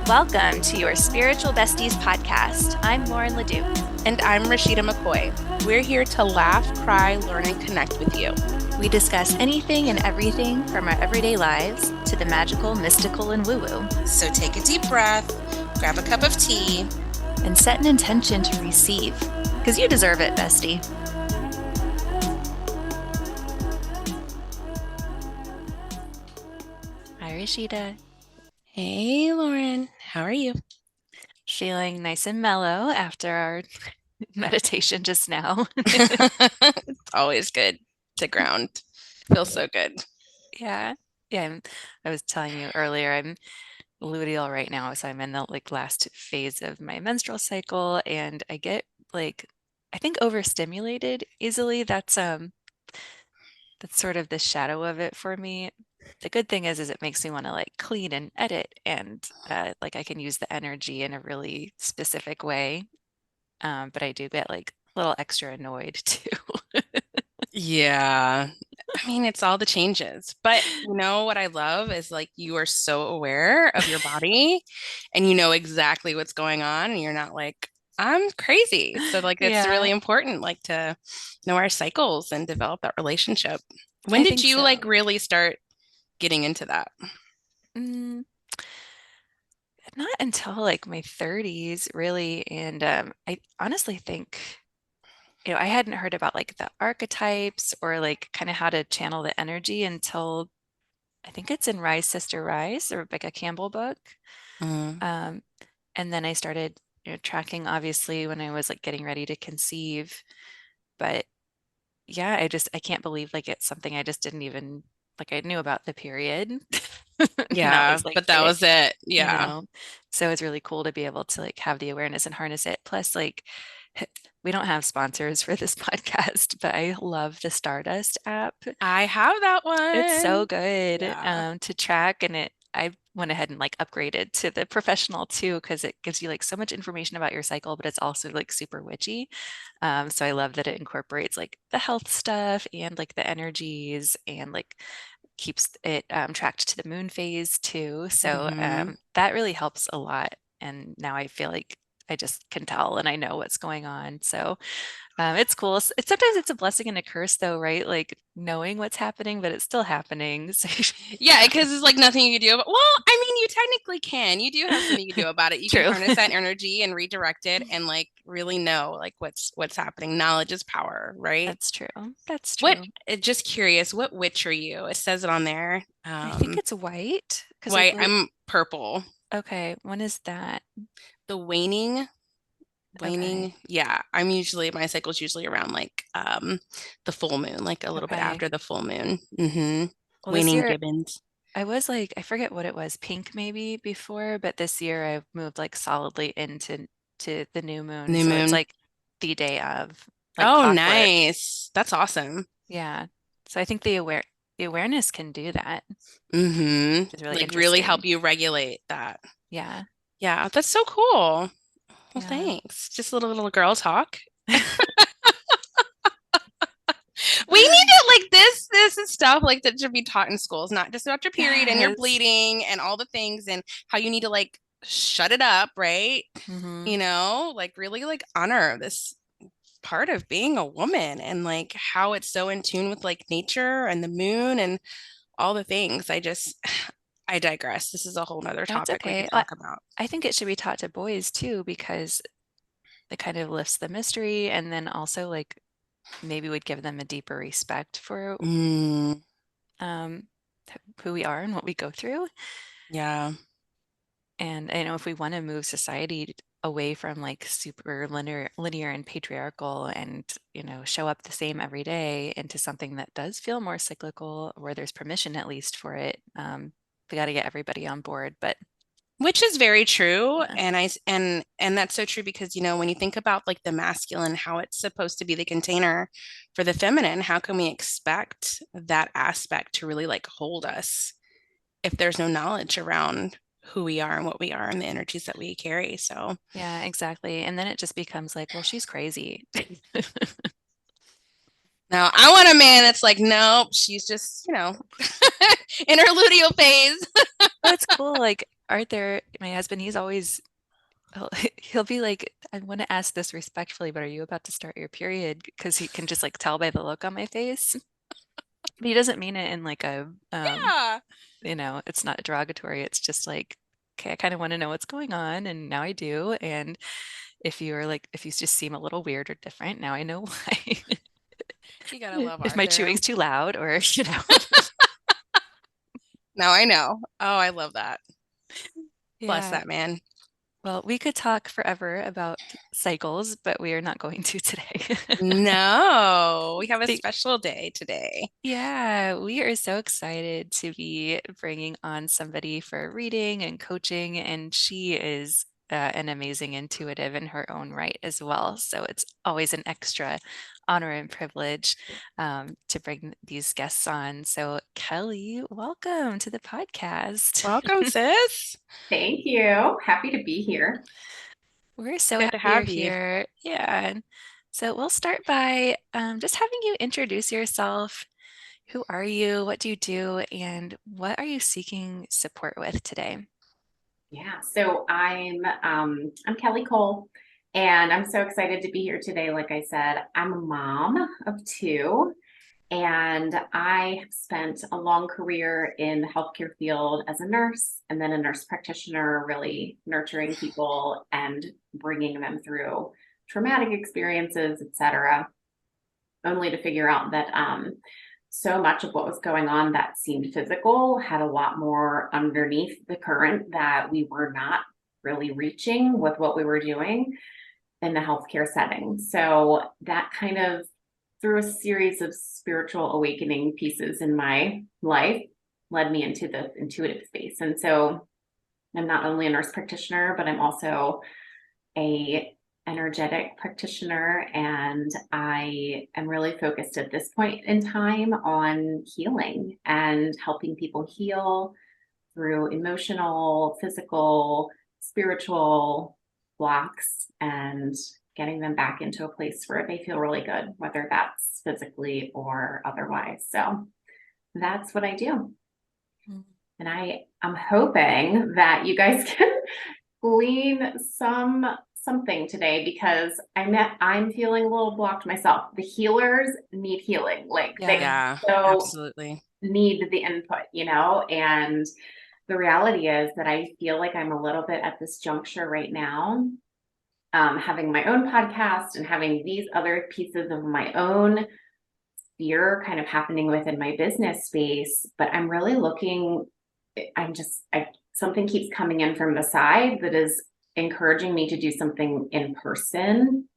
Welcome to Your Spiritual Besties podcast. I'm Lauren Leduc. And I'm Rashida McCoy. We're here to laugh, cry, learn, and connect with you. We discuss anything and everything from our everyday lives to the magical, mystical, and woo-woo. So take a deep breath, grab a cup of tea, and set an intention to receive, because you deserve it, bestie. Hi, Rashida. Hey, Lauren. How are you? Feeling nice and mellow after our meditation just now. It's always good to ground. Feels so good. Yeah. I was telling you earlier, I'm luteal right now, so I'm in the last phase of my menstrual cycle, and I get I think overstimulated easily. That's sort of the shadow of it for me. The good thing is it makes me want to clean and edit, and I can use the energy in a really specific way. But I do get a little extra annoyed too. Yeah. I mean, it's all the changes. But you know what I love is you are so aware of your body and you know exactly what's going on, and you're not like, I'm crazy. So it's really important to know our cycles and develop that relationship. When did you really start getting into that? Not until my 30s, really. And I honestly think, I hadn't heard about the archetypes or kind of how to channel the energy until I think it's in Rise, Sister Rise, or Rebecca Campbell book. And then I started tracking, obviously, when I was getting ready to conceive. But yeah, I can't believe it's something I just didn't even I knew about the period. Yeah, but that was it. Yeah. So it's really cool to be able to have the awareness and harness it. Plus, we don't have sponsors for this podcast, but I love the Stardust app. I have that one. It's so good to track, and I went ahead and upgraded to the professional too, because it gives you so much information about your cycle, but it's also super witchy. So I love that it incorporates the health stuff and the energies, and keeps it tracked to the moon phase too. So that really helps a lot. And now I feel I just can tell and I know what's going on. So it's cool. Sometimes it's a blessing and a curse though, right? Knowing what's happening, but it's still happening. So, yeah, because it's nothing you can do about. Well, I mean, you technically can. You do have something you can do about it. You can harness that energy and redirect it, and really know what's happening. Knowledge is power, right? That's true. That's true. Just curious, what witch are you? It says it on there. I think it's white. White. I'm purple. Okay. When is that? The waning. Okay. Yeah, my cycle's usually around the full moon, a little bit after the full moon. Well, waning Gibbons. I was I forget what it was, pink maybe before, but this year I've moved solidly into the new moon. It's the day of. Oh, clockwork. Nice. That's awesome. Yeah. So I think the awareness can do that. Really really help you regulate that. Yeah. Yeah, that's so cool. Well, thanks. Just a little girl talk. We need it this is stuff that should be taught in schools, not just about your period and your bleeding and all the things and how you need to shut it up, right? Really honor this part of being a woman and how it's so in tune with nature and the moon and all the things. I digress. This is a whole nother topic we could talk about. I think it should be taught to boys too, because it kind of lifts the mystery, and then also maybe would give them a deeper respect for who we are and what we go through. Yeah. And I know if we want to move society away from super linear and patriarchal and show up the same every day into something that does feel more cyclical, where there's permission at least for it, we got to get everybody on board. But which is very true. Yeah. And that's so true, because when you think about the masculine, how it's supposed to be the container for the feminine, how can we expect that aspect to really hold us if there's no knowledge around who we are and what we are and the energies that we carry? So yeah, exactly. And then it just becomes well, she's crazy. No, I want a man that's like, nope, she's just, in her luteal phase. Oh, it's cool. Like Arthur, my husband, he'll, he'll be like, I want to ask this respectfully, but are you about to start your period? Because he can just like tell by the look on my face. But he doesn't mean it in like Yeah. it's not derogatory. It's just like, okay, I kind of want to know what's going on, and now I do. And if you just seem a little weird or different, now I know why. You gotta love If my Arthur. chewing's too loud, or Now I know. Oh, I love that. Bless Yeah. that man. Well, we could talk forever about cycles, but we are not going to today. No, we have a Be- special day today. Yeah, we are so excited to be bringing on somebody for reading and coaching, and she is an amazing intuitive in her own right as well. So it's always an extra honor and privilege to bring these guests on. So, Kelly, welcome to the podcast. Welcome, sis. Thank you. Happy to be here. We're so Good to happy you're have you. here. Yeah. So we'll start by just having you introduce yourself. Who are you? What do you do? And what are you seeking support with today? Yeah, so I'm Kelly Cole, and I'm so excited to be here today. Like I said, I'm a mom of two, and I have spent a long career in the healthcare field as a nurse and then a nurse practitioner, really nurturing people and bringing them through traumatic experiences, et cetera, only to figure out that so much of what was going on that seemed physical had a lot more underneath the current that we were not really reaching with what we were doing in the healthcare setting. So that kind of, through a series of spiritual awakening pieces in my life, led me into the intuitive space. And so I'm not only a nurse practitioner, but I'm also a energetic practitioner, and I am really focused at this point in time on healing and helping people heal through emotional, physical, spiritual blocks and getting them back into a place where they feel really good, whether that's physically or otherwise. So that's what I do. And I'm hoping that you guys can glean something today, because I'm feeling a little blocked myself. The healers need healing. Like they Yeah, so absolutely. need the input, and the reality is that I feel like I'm a little bit at this juncture right now, having my own podcast and having these other pieces of my own sphere kind of happening within my business space. But I'm really looking, something keeps coming in from the side that is encouraging me to do something in person.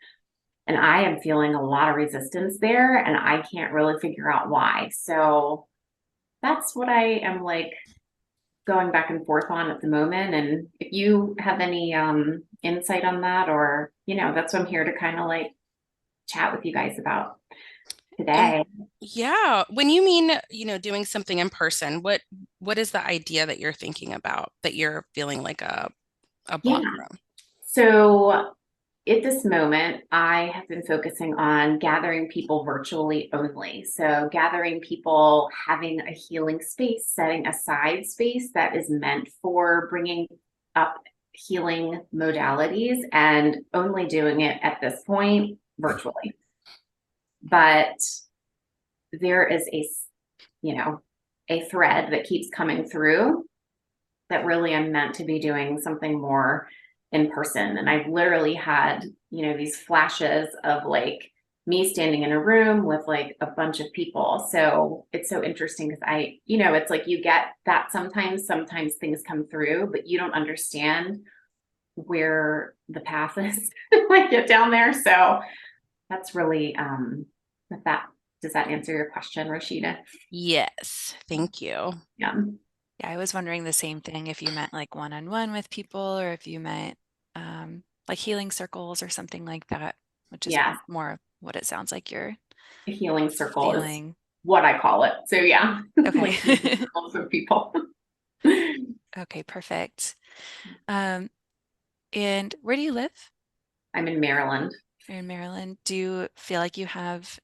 And I am feeling a lot of resistance there, and I can't really figure out why. So that's what I am like going back and forth on at the moment. And if you have any insight on that, or that's what I'm here to kind of like chat with you guys about And today. yeah, when you mean, doing something in person, what is the idea that you're thinking about that you're feeling like a block Yeah. from? So at this moment, I have been focusing on gathering people virtually only. So gathering people, having a healing space, setting aside space that is meant for bringing up healing modalities, and only doing it at this point virtually. But there is a thread that keeps coming through that really I'm meant to be doing something more in person. And I've literally had, these flashes of like me standing in a room with like a bunch of people. So it's so interesting because it's like you get that sometimes things come through, but you don't understand where the path is like get down there. So that's really with that. Does that answer your question, Rashida? Yes, thank you. Yeah. Yeah, I was wondering the same thing if you meant like one-on-one with people or if you meant like healing circles or something like that, which is Yeah. more what it sounds like you're A healing circle is feeling. what I call it. So yeah, like healing Okay. circles of people. Okay, perfect. Um, and where do you live? I'm in Maryland. You're in Maryland. Do you feel like you have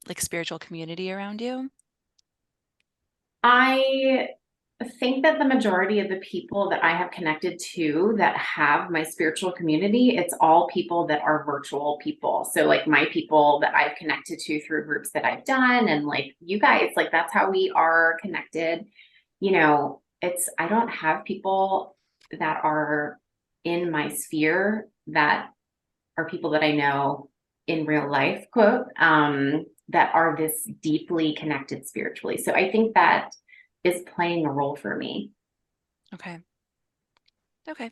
like spiritual community around you? I think that the majority of the people that I have connected to that have my spiritual community, it's all people that are virtual people. So like my people that I've connected to through groups that I've done, and like you guys, like that's how we are connected. I don't have people that are in my sphere that are people that I know in real life, quote, that are this deeply connected spiritually. So I think that is playing a role for me. Okay. Okay.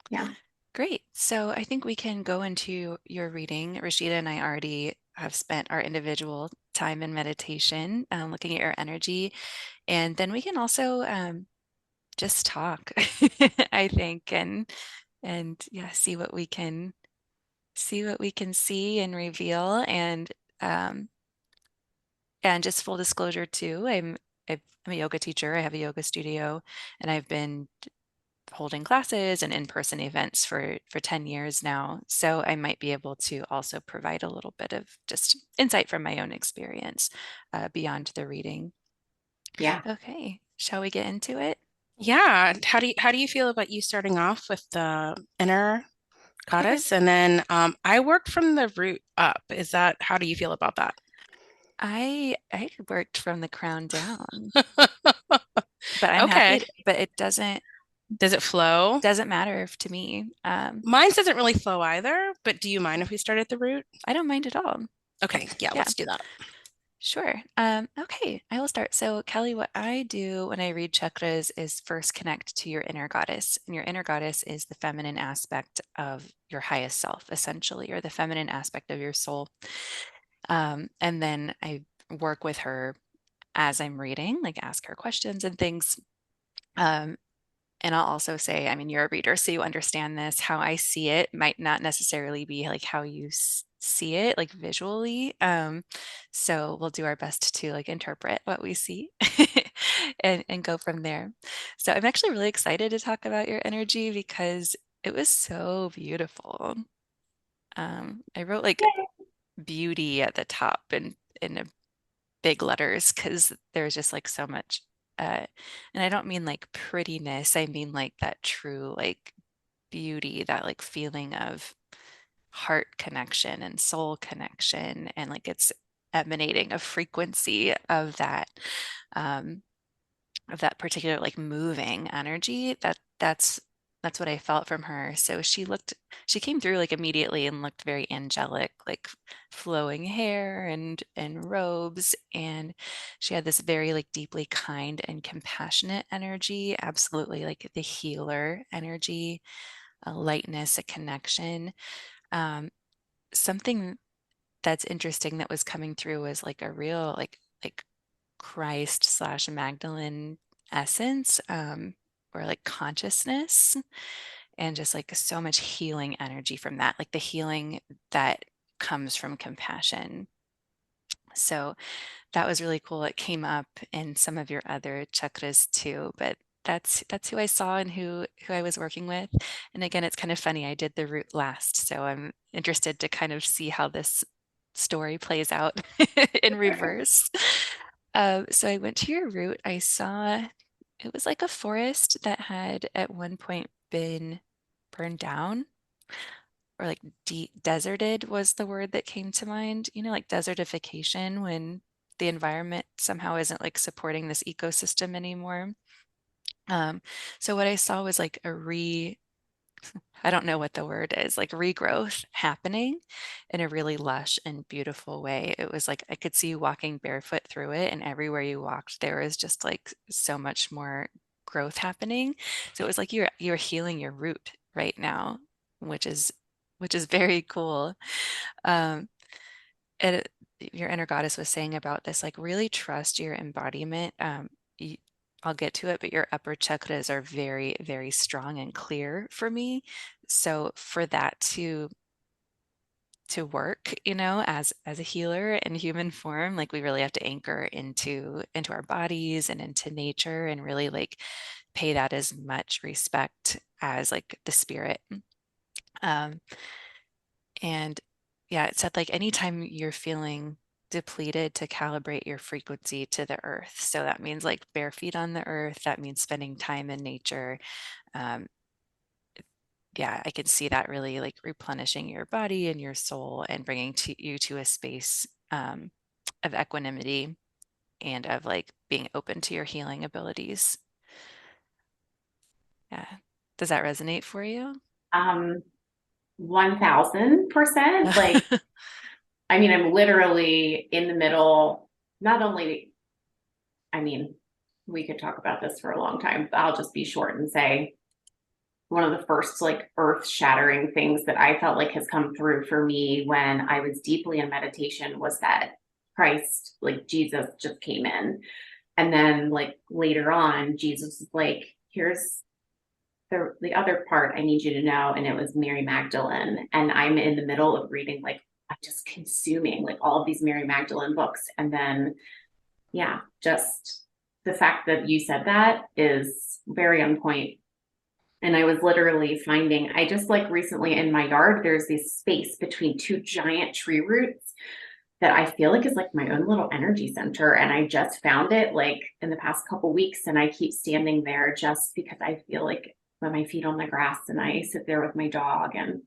Yeah. Great. So I think we can go into your reading. Rashida and I already have spent our individual time in meditation, looking at your energy, and then we can also just talk, I think, and yeah, see what we can see and reveal. Um, and just full disclosure too, I'm a yoga teacher. I have a yoga studio, and I've been holding classes and in-person events for 10 years now. So I might be able to also provide a little bit of just insight from my own experience beyond the reading. Yeah. Okay, shall we get into it? Yeah. How do you feel about you starting off with the inner Okay. goddess? And then I worked from the root up. How do you feel about that? I worked from the crown down, but Okay. but it doesn't Does it flow? doesn't matter to me. Mine doesn't really flow either, but do you mind if we start at the root? I don't mind at all. Okay, yeah, Yeah. let's do that. Sure. Okay, I will start. So, Kelly, what I do when I read chakras is first connect to your inner goddess. And your inner goddess is the feminine aspect of your highest self, essentially, or the feminine aspect of your soul. And then I work with her as I'm reading, like ask her questions and things. Um, and I'll also say, I mean, you're a reader, so you understand this. How I see it might not necessarily be like how you see it, like visually. So we'll do our best to like interpret what we see and go from there. So I'm actually really excited to talk about your energy because it was so beautiful. I wrote like beauty at the top and in a big letters because there's just like so much and I don't mean like prettiness, I mean like that true like beauty, that like feeling of heart connection and soul connection, and like it's emanating a frequency um of that particular like moving energy that's what I felt from her. So she came through like immediately and looked very angelic, like flowing hair and robes, and she had this very like deeply kind and compassionate energy, absolutely like the healer energy, a lightness, a connection. um, Something that's interesting that was coming through was like a real like Christ slash Magdalene essence, or like consciousness, and just like so much healing energy from that, like the healing that comes from compassion. So that was really cool. It came up in some of your other chakras too, but that's who I saw and who I was working with. And again, it's kind of funny. I did the root last, so I'm interested to kind of see how this story plays out in reverse. So I went to your root. I saw it was like a forest that had at one point been burned down, or like deserted was the word that came to mind. You know, like desertification, when the environment somehow isn't like supporting this ecosystem anymore. Um, so what I saw was like I don't know what the word is, like regrowth happening in a really lush and beautiful way. It was like I could see you walking barefoot through it, and everywhere you walked, there was just like so much more growth happening. So it was like you're healing your root right now, which is very cool. Um, and your inner goddess was saying about this, like really trust your embodiment. I'll get to it, but your upper chakras are very, very strong and clear for me. So for that to work, you know, as a healer in human form, like we really have to anchor into our bodies and into nature, and really like pay that as much respect as like the spirit. Um, and yeah, it said like anytime you're feeling depleted to calibrate your frequency to the earth. So that means like bare feet on the earth. That means spending time in nature. Um, yeah, I can see that really like replenishing your body and your soul and bringing you to a space of equanimity and of like being open to your healing abilities. Yeah. Does that resonate for you? 1000%. Like, I mean, I'm literally in the middle, not only, I mean, we could talk about this for a long time. I'll just be short and say one of the first like earth shattering things that I felt like has come through for me when I was deeply in meditation was that Christ, like Jesus, just came in. And then like later on, Jesus was like, here's the other part I need you to know. And it was Mary Magdalene. And I'm in the middle of reading, like, I'm just consuming like all of these Mary Magdalene books. And then, yeah, just the fact that you said that is very on point. And I was literally finding, I just like recently in my yard, there's this space between two giant tree roots that I feel like is like my own little energy center. And I just found it like in the past couple weeks. And I keep standing there just because I feel like when my feet on the grass and I sit there with my dog and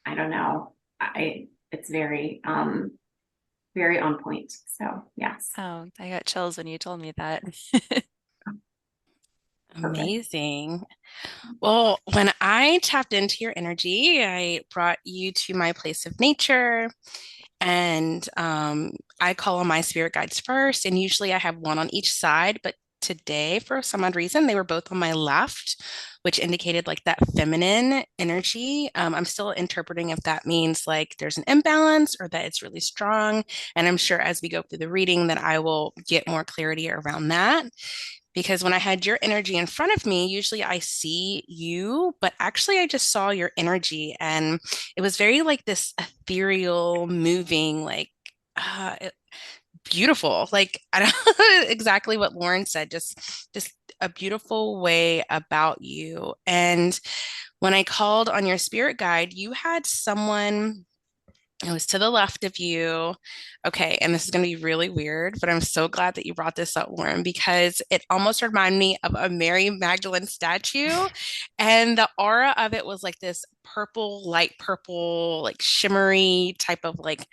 I don't know, it's very, very on point. So yes. Oh, I got chills when you told me that. Perfect. Amazing. Well, when I tapped into your energy, I brought you to my place of nature. And I call on my spirit guides first. And usually I have one on each side. But today, for some odd reason, they were both on my left, which indicated like that feminine energy. I'm still interpreting if that means like there's an imbalance or that it's really strong. And I'm sure as we go through the reading that I will get more clarity around that. Because when I had your energy in front of me, usually I see you, but actually I just saw your energy. And it was very like this ethereal, moving, like beautiful. Like I don't know exactly what Lauren said, just a beautiful way about you. And when I called on your spirit guide, you had someone. It was to the left of you. Okay, and this is going to be really weird, but I'm so glad that you brought this up, Lauren, because it almost reminded me of a Mary Magdalene statue. And the aura of it was like this purple, light purple, like shimmery type of like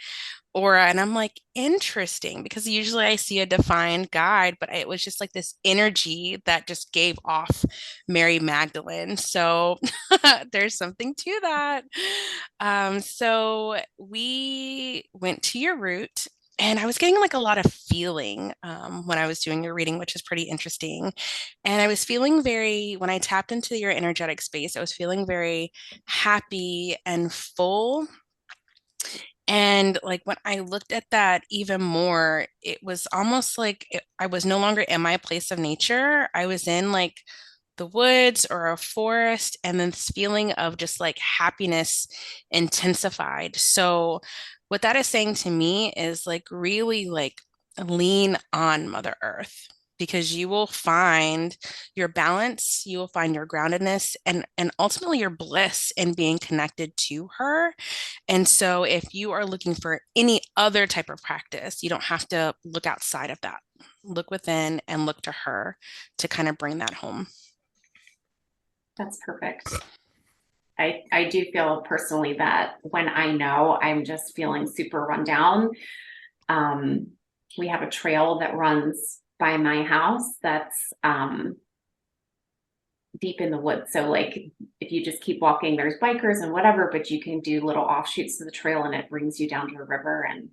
aura. And I'm like, interesting, because usually I see a defined guide, but it was just like this energy that just gave off Mary Magdalene. So there's something to that. So we went to your route. And I was getting like a lot of feeling when I was doing your reading, which is pretty interesting. And I was feeling very, when I tapped into your energetic space, I was feeling very happy and full. And like when I looked at that even more, it was almost like I was no longer in my place of nature. I was in like the woods or a forest, and then this feeling of just like happiness intensified. So, what that is saying to me is like really like lean on Mother Earth because you will find your balance, you will find your groundedness and ultimately your bliss in being connected to her. And so, if you are looking for any other type of practice, you don't have to look outside of that. Look within and look to her to kind of bring that home. That's perfect. I do feel personally that when I know I'm just feeling super run down, we have a trail that runs by my house that's deep in the woods. So like if you just keep walking, there's bikers and whatever, but you can do little offshoots of the trail and it brings you down to the river. And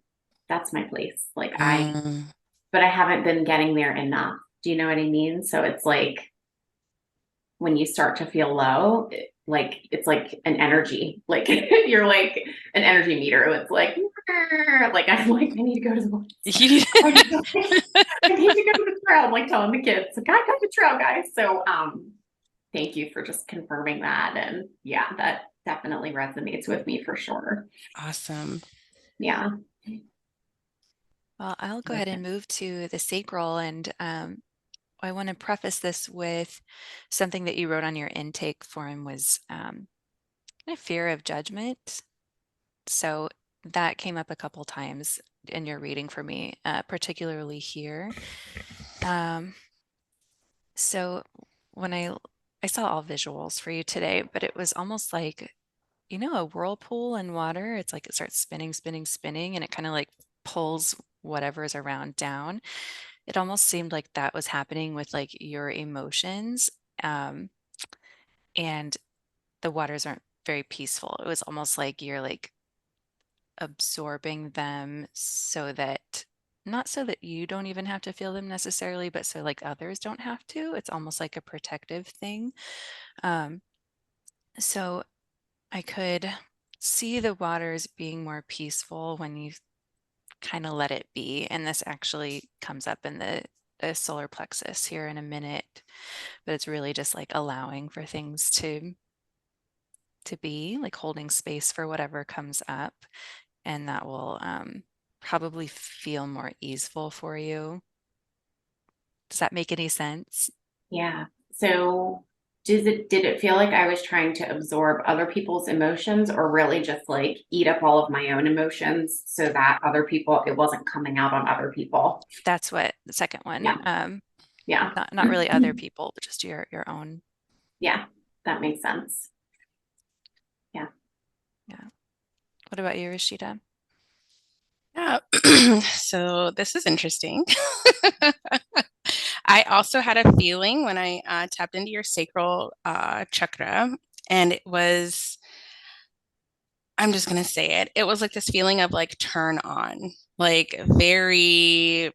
that's my place. Like but I haven't been getting there enough. Do you know what I mean? So it's like when you start to feel low, it's like an energy, like you're like an energy meter. It's like I'm like, I need to go to the woods. I need to go to the trail. I'm like telling the kids, I gotta go to the trail, guys. So thank you for just confirming that. And yeah, that definitely resonates with me for sure. Awesome. Yeah. Well, I'll go ahead and move to the sacral, and I want to preface this with something that you wrote on your intake form was a fear of judgment. So that came up a couple times in your reading for me, particularly here. So when I saw all visuals for you today, but it was almost like, a whirlpool in water. It's like it starts spinning, spinning, spinning, and it kind of like pulls whatever is around down. It almost seemed like that was happening with like your emotions. And the waters aren't very peaceful. It was almost like you're like absorbing them so that not so that you don't even have to feel them necessarily, but so like others don't have to. It's almost like a protective thing. Um, so I could see the waters being more peaceful when you kind of let it be. And this actually comes up in the solar plexus here in a minute, but it's really just like allowing for things to be, like holding space for whatever comes up, and that will probably feel more easeful for you. Does that make any sense? Yeah. So did it feel like I was trying to absorb other people's emotions, or really just like eat up all of my own emotions so that other people, it wasn't coming out on other people? That's what the second one. Yeah. Yeah. Not really other people, but just your own. Yeah. That makes sense. Yeah. Yeah. What about you, Rashida? Yeah. So this is interesting. I also had a feeling when I tapped into your sacral chakra, and it was, I'm just going to say it, it was like this feeling of like turn on, like very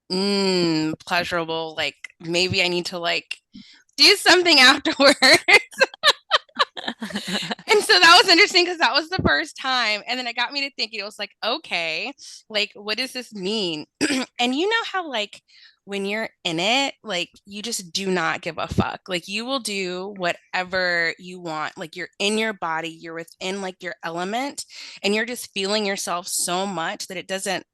pleasurable, like maybe I need to like do something afterwards. And so that was interesting because that was the first time. And then it got me to thinking, it was like, okay, like, what does this mean? And you know how, like, when you're in it, like, you just do not give a fuck. Like, you will do whatever you want. Like, you're in your body, you're within, like, your element, and you're just feeling yourself so much that it doesn't,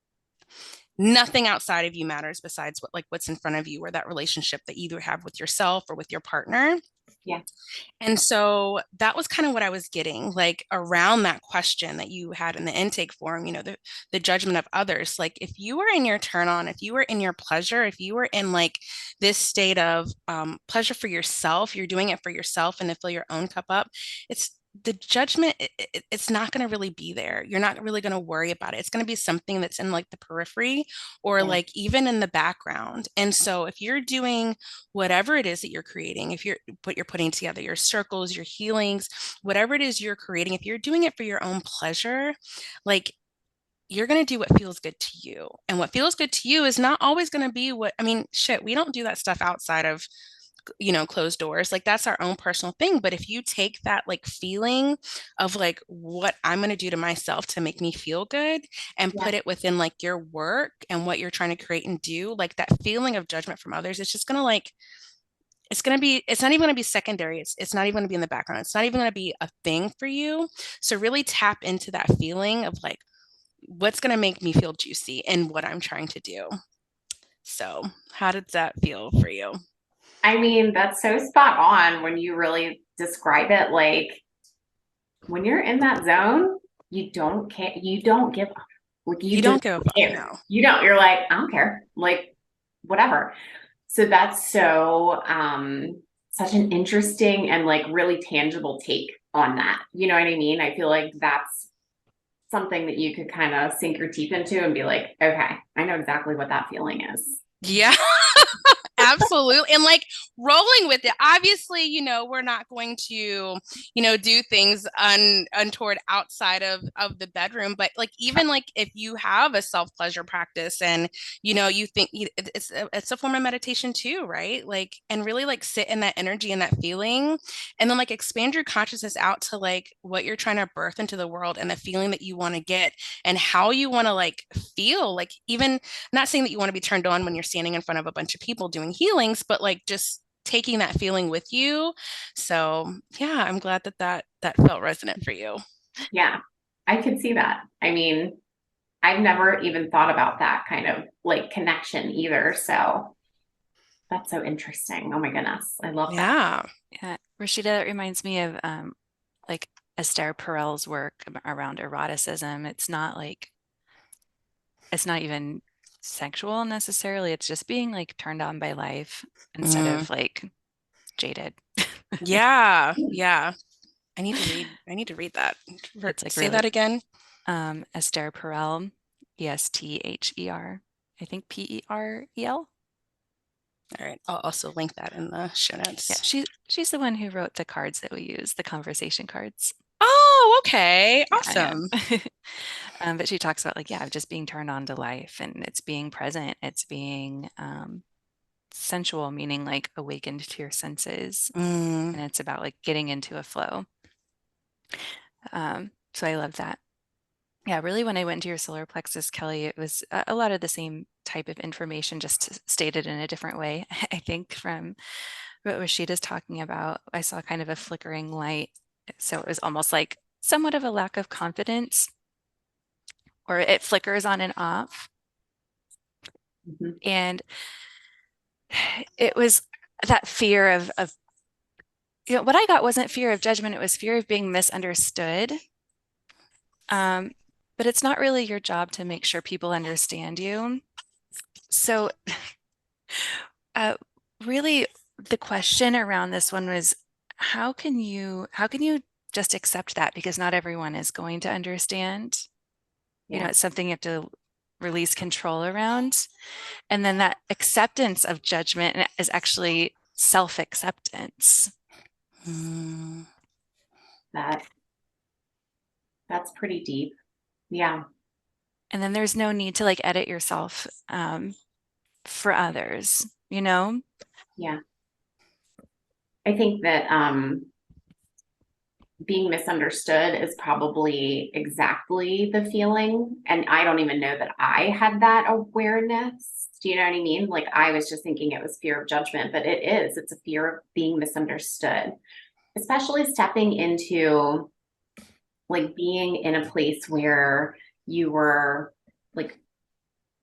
nothing outside of you matters besides what, like, what's in front of you or that relationship that you either have with yourself or with your partner. Yeah. And so that was kind of what I was getting, like around that question that you had in the intake form, the judgment of others. Like if you were in your turn on, if you were in your pleasure, if you were in like this state of pleasure for yourself, you're doing it for yourself and to fill your own cup up, it's the judgment, it's not going to really be there. You're not really going to worry about it. It's going to be something that's in like the periphery or Yeah. like even in the background. And so if you're doing whatever it is that you're creating, if you're putting together your circles, your healings, whatever it is you're creating, if you're doing it for your own pleasure, like you're going to do what feels good to you. And what feels good to you is not always going to be what, I mean, shit, we don't do that stuff outside of closed doors. Like that's our own personal thing. But if you take that like feeling of like what I'm going to do to myself to make me feel good and Yeah. put it within like your work and what you're trying to create and do, like that feeling of judgment from others, it's just going to like, it's not even going to be secondary. It's not even going to be in the background. It's not even going to be a thing for you. So really tap into that feeling of like, what's going to make me feel juicy and what I'm trying to do. So how did that feel for you? I mean, that's so spot on when you really describe it. Like when you're in that zone, you don't care. You don't give up. Like you You just don't give a don't fuck care. now. You don't. You're like, I don't care. Like whatever. So that's so such an interesting and like really tangible take on that. You know what I mean? I feel like that's something that you could kind of sink your teeth into and be like, okay, I know exactly what that feeling is. Yeah. Absolutely. And like rolling with it. Obviously, we're not going to, do things untoward outside of the bedroom. But like even like if you have a self-pleasure practice and you think it's a form of meditation too, right? Like and really like sit in that energy and that feeling and then like expand your consciousness out to like what you're trying to birth into the world and the feeling that you want to get and how you want to like feel like even not saying that you want to be turned on when you're standing in front of a bunch of people doing healings, but like just taking that feeling with you. So yeah, I'm glad that felt resonant for you. Yeah, I could see that. I mean, I've never even thought about that kind of like connection either. So that's so interesting. Oh my goodness. I love that. Yeah. Yeah, Rashida, that reminds me of like Esther Perel's work around eroticism. It's not even sexual necessarily. It's just being like turned on by life instead of like jaded. Yeah. I need to read that. It's like Say really that again. Esther Perel, Esther. I think Perel. All right. I'll also link that in the show notes. Yeah, she's the one who wrote the cards that we use, the conversation cards. Oh, okay. Awesome. Yeah. But she talks about like, just being turned on to life, and it's being present. It's being sensual, meaning like awakened to your senses. And it's about like getting into a flow. So I love that. Yeah, really, when I went to your solar plexus, Kelly, it was a lot of the same type of information, just stated in a different way. I think from what Rashida's talking about, I saw kind of a flickering light. So it was almost like somewhat of a lack of confidence, or it flickers on and off. And it was that fear of what I got wasn't fear of judgment, it was fear of being misunderstood. But it's not really your job to make sure people understand you. So really the question around this one was, how can you just accept that, because not everyone is going to understand. It's something you have to release control around. And then that acceptance of judgment is actually self-acceptance. That's pretty deep. Yeah. And then there's no need to like edit yourself for others, Yeah. I think that being misunderstood is probably exactly the feeling. And I don't even know that I had that awareness. Do you know what I mean? Like, I was just thinking it was fear of judgment, but it's a fear of being misunderstood, especially stepping into like being in a place where you were like,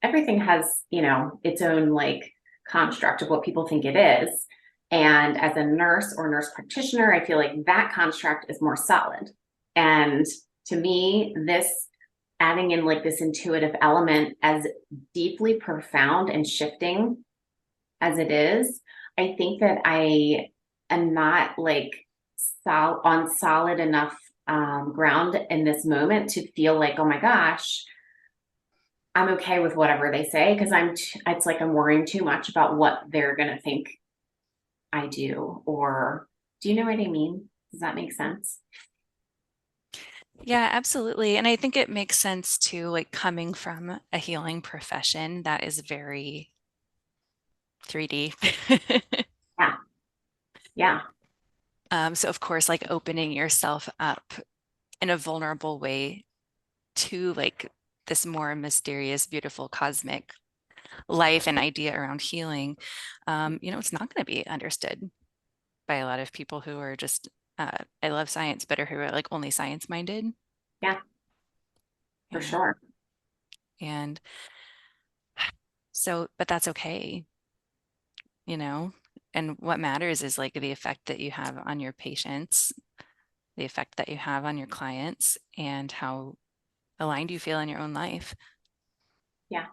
everything has, its own like construct of what people think it is. And as a nurse or nurse practitioner, I feel like that construct is more solid. And to me, this adding in like this intuitive element, as deeply profound and shifting as it is, I think that I am not like on solid enough ground in this moment to feel like, oh my gosh, I'm okay with whatever they say, because it's like I'm worrying too much about what they're going to think I do. Or do you know what I mean? Does that make sense? Yeah, absolutely. And I think it makes sense too, like coming from a healing profession that is very 3D. Yeah. Yeah. So of course, like opening yourself up in a vulnerable way to like this more mysterious, beautiful, cosmic life and idea around healing, it's not going to be understood by a lot of people who are just, I love science, but who are like only science minded. Yeah, for sure. And so, but that's okay, and what matters is like the effect that you have on your patients, the effect that you have on your clients, and how aligned you feel in your own life. Yeah.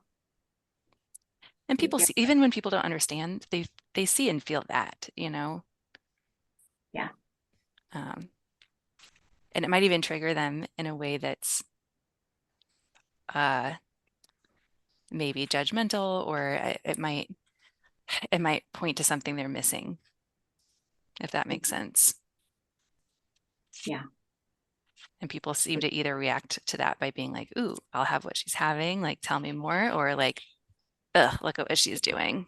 And people see, even when people don't understand, they see and feel that, Yeah. And it might even trigger them in a way that's maybe judgmental, or it might point to something they're missing, if that makes sense. Yeah. And people seem to either react to that by being like, ooh, I'll have what she's having, like tell me more, or like, ugh, look at what she's doing.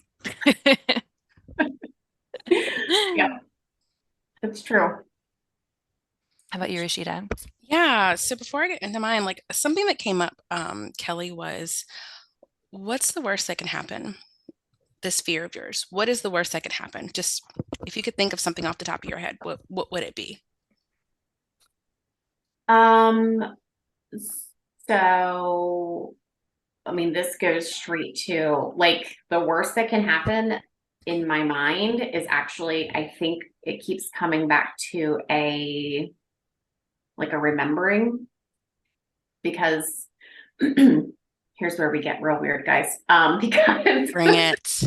Yeah, that's true. How about you, Rashida? Yeah. So before I get into mine, like something that came up, Kelly, was what's the worst that can happen? This fear of yours. What is the worst that could happen? Just if you could think of something off the top of your head, what would it be? So I mean, this goes straight to like the worst that can happen in my mind is actually, I think it keeps coming back to a like a remembering, because here's where we get real weird, guys. Because bring it.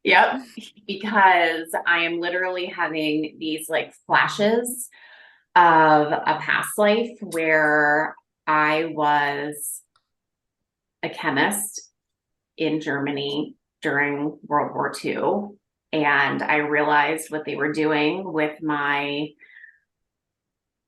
yep, because I am literally having these like flashes of a past life where I was a chemist in Germany during World War II. And I realized what they were doing with my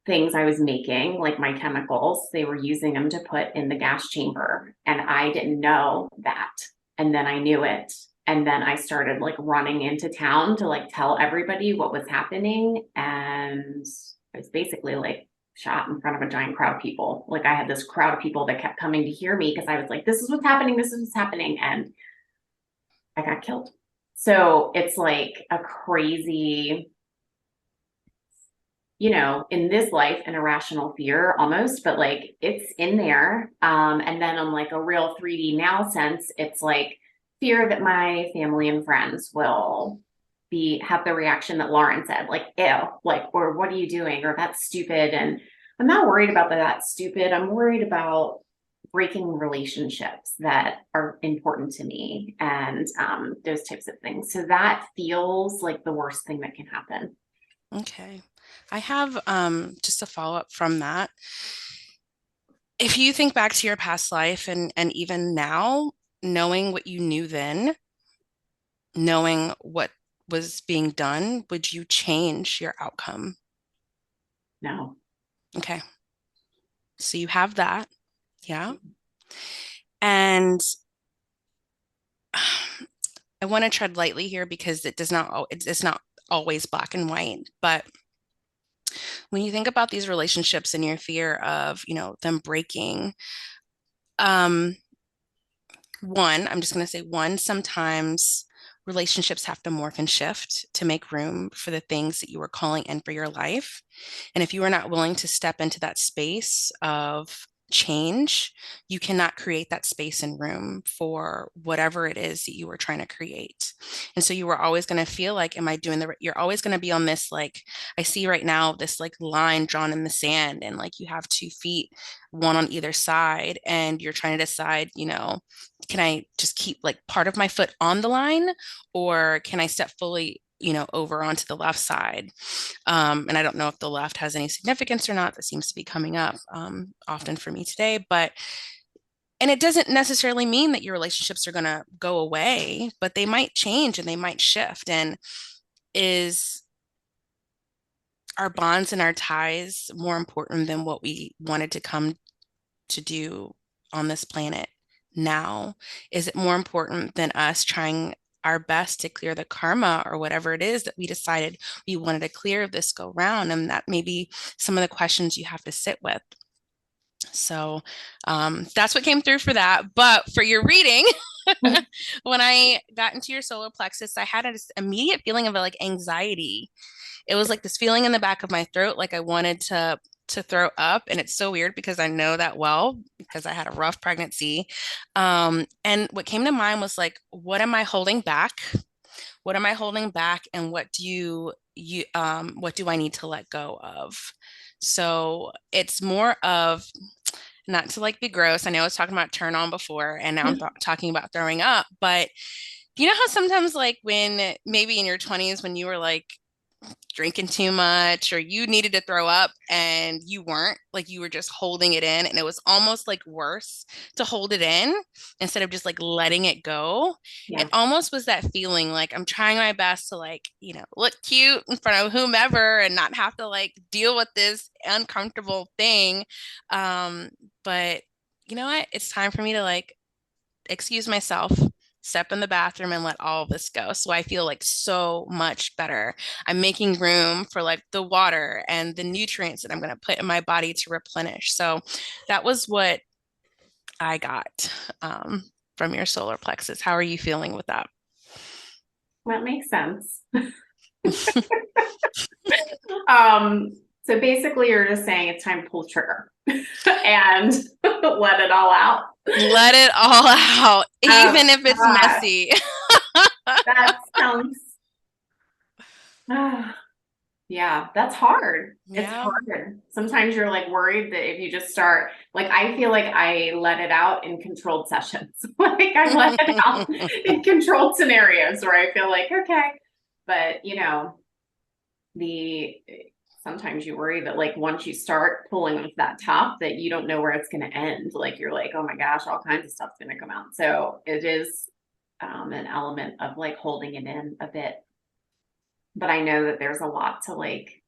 things I was making, like my chemicals. They were using them to put in the gas chamber. And I didn't know that. And then I knew it. And then I started like running into town to like tell everybody what was happening. And it was basically like shot in front of a giant crowd of people. Like I had this crowd of people that kept coming to hear me because I was like, this is what's happening. This is what's happening. And I got killed. So it's like a crazy, you know, in this life, an irrational fear almost, but like it's in there. And then on like a real 3D now sense, it's like fear that my family and friends will have the reaction that Lauren said, like, ew, like, or what are you doing? Or that's stupid. And I'm not worried about that's stupid. I'm worried about breaking relationships that are important to me and those types of things. So that feels like the worst thing that can happen. Okay. I have just a follow-up from that. If you think back to your past life and even now, knowing what you knew then, knowing what was being done, would you change your outcome? No. Okay. So you have that. Yeah. And I want to tread lightly here because it's not always black and white, but when you think about these relationships and your fear of, them breaking, I'm just going to say sometimes relationships have to morph and shift to make room for the things that you are calling in for your life. And if you are not willing to step into that space of change, you cannot create that space and room for whatever it is that you were trying to create. And so you are always going to feel like, am I doing you're always going to be on this, like, I see right now, this like line drawn in the sand, and like you have 2 feet, one on either side, and you're trying to decide, can I just keep like part of my foot on the line, or can I step fully over onto the left side? And I don't know if the left has any significance or not. That seems to be coming up often for me today. And it doesn't necessarily mean that your relationships are going to go away, but they might change and they might shift. And is our bonds and our ties more important than what we wanted to come to do on this planet now? Is it more important than us trying our best to clear the karma or whatever it is that we decided we wanted to clear this go round? And that may be some of the questions you have to sit with. So that's what came through for that. But for your reading, when I got into your solar plexus, I had this immediate feeling of like anxiety. It was like this feeling in the back of my throat, like I wanted to throw up. And it's so weird because I know that well, because I had a rough pregnancy. And what came to mind was like, what am I holding back? What am I holding back? And what do what do I need to let go of? So it's more of, not to like be gross, I know I was talking about turn on before, and now I'm talking about throwing up, but you know how sometimes like when maybe in your 20s when you were like drinking too much or you needed to throw up and you weren't, like you were just holding it in, and it was almost like worse to hold it in instead of just like letting it go. Yeah. It almost was that feeling like I'm trying my best to like, look cute in front of whomever and not have to like deal with this uncomfortable thing. But you know what? It's time for me to like excuse myself, step in the bathroom, and let all of this go. So I feel like so much better. I'm making room for like the water and the nutrients that I'm going to put in my body to replenish. So that was what I got from your solar plexus. How are you feeling with that? That makes sense. So basically you're just saying it's time to pull the trigger and let it all out. Let it all out, even if it's messy. That sounds Yeah, that's hard. It's Yeah. hard. Sometimes you're like worried that if you just start, like, I feel like I let it out in controlled sessions. Like I let it out in controlled scenarios where I feel like, okay. But the sometimes you worry that like once you start pulling off that top that you don't know where it's going to end. Like you're like, oh my gosh, all kinds of stuff's going to come out. So it is an element of like holding it in a bit. But I know that there's a lot to like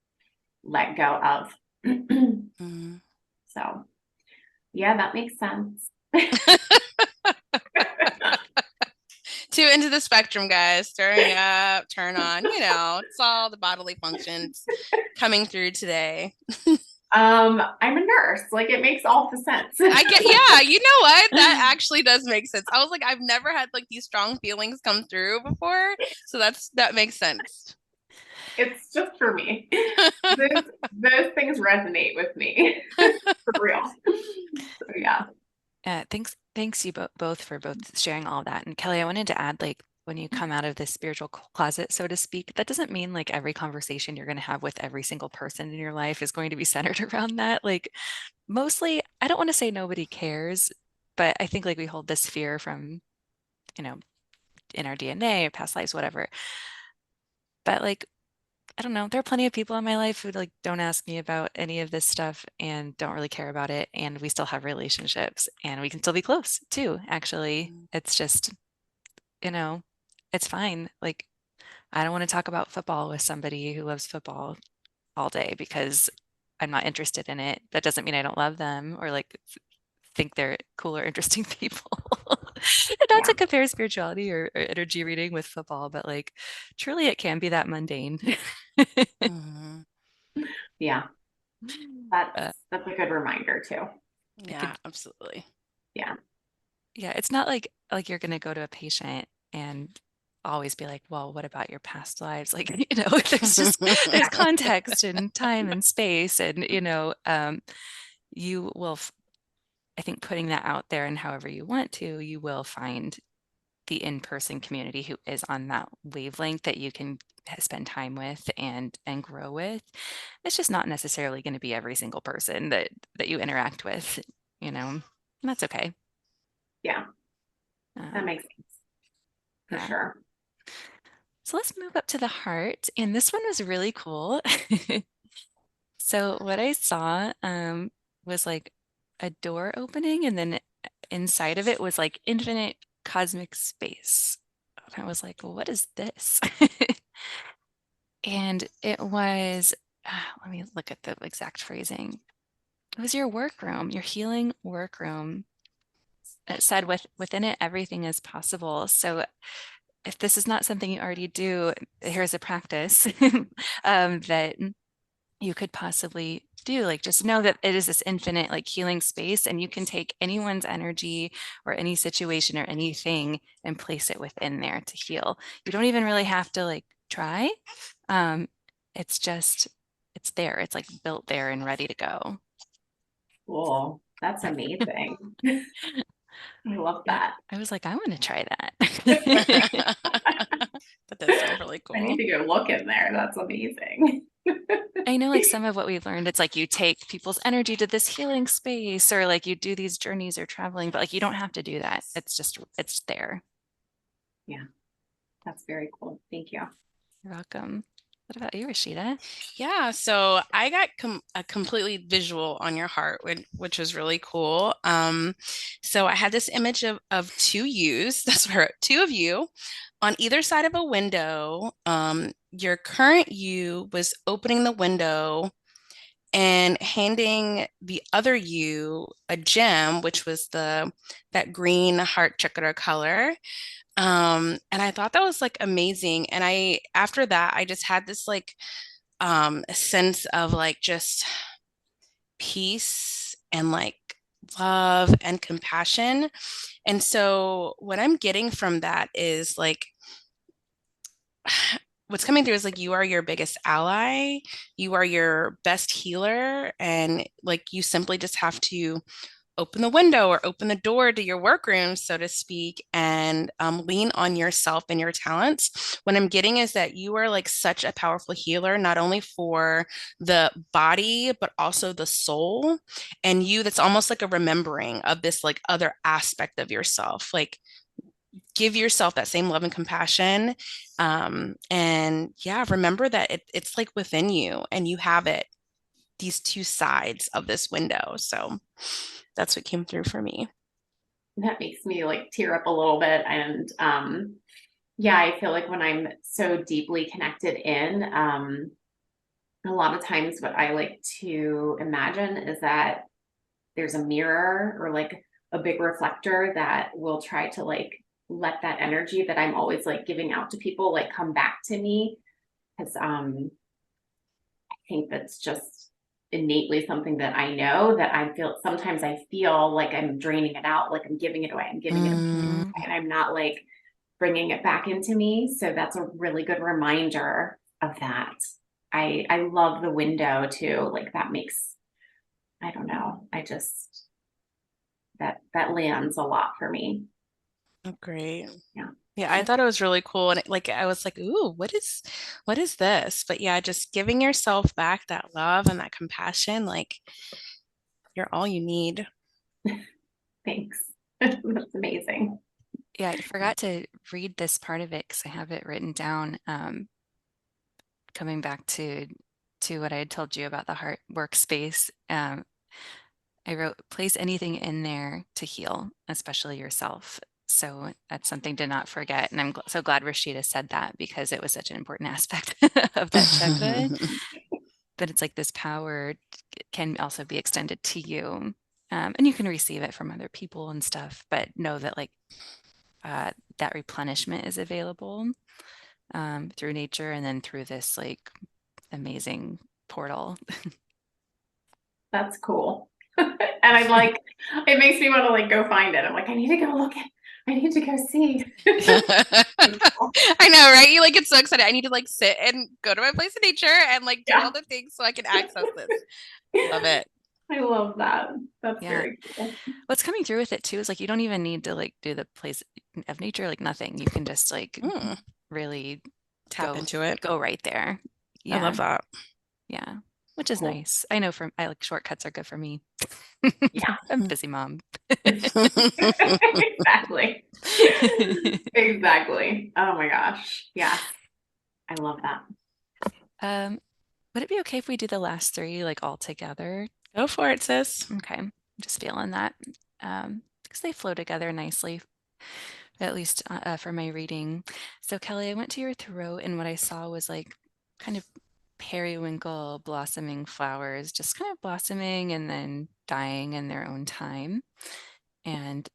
let go of. Mm. So yeah, that makes sense. Two into the spectrum, guys. Stirring up, turn on, it's all the bodily functions coming through today. I'm a nurse. Like it makes all the sense. Yeah, you know what? That actually does make sense. I was like, I've never had like these strong feelings come through before. So that makes sense. It's just for me. Those things resonate with me for real. So yeah. Thanks you both for both sharing all of that. And Kelly, I wanted to add, like, when you come out of this spiritual closet, so to speak, that doesn't mean like every conversation you're going to have with every single person in your life is going to be centered around that. Like, mostly, I don't want to say nobody cares, but I think like we hold this fear from, you know, in our DNA or past lives, whatever. But like, I don't know, there are plenty of people in my life who like don't ask me about any of this stuff and don't really care about it. And we still have relationships and we can still be close too, actually. It's just, you know, it's fine. Like, I don't want to talk about football with somebody who loves football all day because I'm not interested in it. That doesn't mean I don't love them or like think they're cool or interesting people. And not to Yeah. compare spirituality or energy reading with football, but like truly it can be that mundane. Mm-hmm. Yeah. Uh, That's a good reminder too. it Yeah, could, absolutely. Yeah. yeah, it's not like you're gonna go to a patient and always be like, well, what about your past lives? Like, there's context and time and space and you will I think putting that out there and however you want to, you will find the in-person community who is on that wavelength that you can spend time with and grow with. It's just not necessarily going to be every single person that you interact with, and that's okay. Yeah. That Um, makes sense for yeah. sure. So let's move up to the heart. And this one was really cool. So what I saw was like a door opening, and then inside of it was like infinite cosmic space. And I was like, well, what is this? And it was, let me look at the exact phrasing. It was your workroom, your healing workroom. It said within it, everything is possible. So if this is not something you already do, here's a practice that you could possibly do. Like just know that it is this infinite like healing space, and you can take anyone's energy or any situation or anything and place it within there to heal. You don't even really have to like try. Um, it's just it's there. It's like built there and ready to go. Cool. That's amazing. I love that. I was like, I want to try that. That does sound really I need cool. to go look in there. That's amazing. I know like some of what we've learned, it's like you take people's energy to this healing space or like you do these journeys or traveling, but like you don't have to do that. It's there. Yeah, that's very cool. Thank you. You're welcome. What about you, Rashida? Yeah, so I got a completely visual on your heart, which was really cool. So I had this image of two yous, that's where two of you on either side of a window. Your current you was opening the window and handing the other you a gem, which was that green heart chakra color. And I thought that was like amazing. And after that, I just had this like a sense of like just peace and like love and compassion. And so what I'm getting from that is like what's coming through is like you are your biggest ally, you are your best healer, and like you simply just have to open the window or open the door to your workroom, so to speak, and lean on yourself and your talents. What I'm getting is that you are like such a powerful healer, not only for the body, but also the soul. And that's almost like a remembering of this like other aspect of yourself. Like give yourself that same love and compassion. And yeah, remember that it's like within you and you have it, these two sides of this window. So that's what came through for me. That makes me like tear up a little bit. And yeah, I feel like when I'm so deeply connected in, a lot of times what I like to imagine is that there's a mirror or like a big reflector that will try to like let that energy that I'm always like giving out to people like come back to me. Because I think that's just innately something that I know, that I feel sometimes I feel like I'm draining it out, like I'm giving it away, I'm giving it away, and I'm not like bringing it back into me. So that's a really good reminder of that. I love the window too. Like that makes, I don't know, I just that lands a lot for me. Oh, great. Yeah. Yeah, I thought it was really cool. And like I was like, ooh, what is this? But yeah, just giving yourself back that love and that compassion, like you're all you need. Thanks. That's amazing. Yeah, I forgot to read this part of it because I have it written down. Coming back to what I had told you about the heart workspace. I wrote, place anything in there to heal, especially yourself. So that's something to not forget. And I'm so glad Rashida said that because it was such an important aspect of that chakra. That it's like this power can also be extended to you. And you can receive it from other people and stuff, but know that like that replenishment is available through nature and then through this like amazing portal. That's cool. And I'm like, it makes me want to like go find it. I'm like, I need to go look at, I need to go see. I know, right? You like get so excited. I need to like sit and go to my place of nature and like do all the things so I can access this. Love it. I love that. That's Yeah. very cool. What's coming through with it too is like you don't even need to like do the place of nature, like nothing. You can just like really Tap into it. Go right there. Yeah. I love that. Yeah. Which is nice. I know I like shortcuts are good for me. Yeah. I'm a busy mom. Exactly. Exactly. Oh my gosh. Yes. I love that. Would it be okay if we do the last three like all together? Go for it, sis. Okay. I'm just feeling that. Because they flow together nicely, at least for my reading. So Kelly, I went to your throat and what I saw was like kind of periwinkle blossoming flowers, just kind of blossoming and then dying in their own time. And